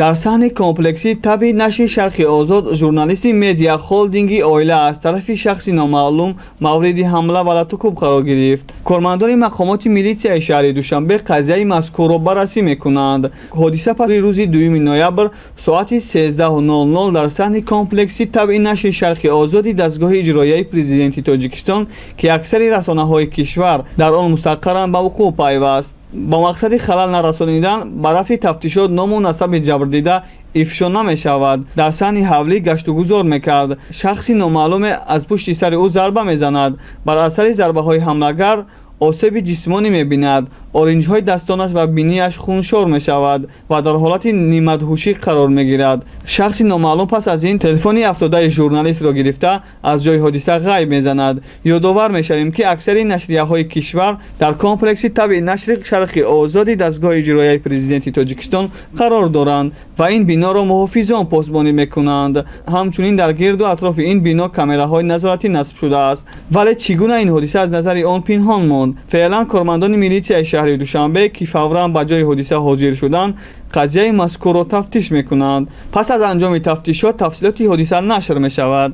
дар саҳни комплекси таби нашри Шарқи Озод журналисти медиа холдинги оила аз тарафи шахси номаълум мавриди ҳамла ва латукуб қарор гирифт. Кормандони мақомоти милитсияи шаҳри Душанбе қазияи мазкурро баррасӣ мекунанд. ҳодиса паси рӯзи 2 ноябр соати 13:00 дар саҳни комплекси таби нашри Шарқи Озоди дастгоҳи иҷроияи президенти Тоҷикистон ки аксари расонаҳои кишвар дар он мустақарранд ба вуқӯъ пайваст. ба мақсади халал нарасонидан ба рафти тафтишот ному насаби ҷабрдида ифшо намешавад. дар саҳни ҳавлӣ гашту гузор мекард. шахси номаълуме аз пушти сари ӯ зарба мезанад. бар асари зарбаҳои ҳамлагар осеби ҷисмонӣ мебинад. оринҷҳои дастонаш ва бинияш хуншор мешавад ва дар ҳолати ниматҳушӣ қарор мегирад. шахси номаълум пас аз ин телефони афтодаи журналистро гирифта аз ҷои ҳодиса ғайб мезанад. ёдовар мешавем ки аксари нашрияҳои кишвар дар комплекси таби нашри Шарқи Озоди дастгоҳи иҷроияи президенти Тоҷикистон қарор доранд ва ин биноро муҳофизон посбонӣ мекунанд. ҳамчунин дар гирду атрофи ин бино камераҳои назоратӣ насб шудааст. вале чӣ гуна ин ҳодиса аз назари он пинҳон монд? феълан кормандони милитсияи шаҳри Душанбе ки фавран ба ҷои ҳодиса ҳозир шуданд қазияи мазкурро тафтиш мекунанд. пас аз анҷоми тафтишот тафсилоти ҳодиса нашр мешавад.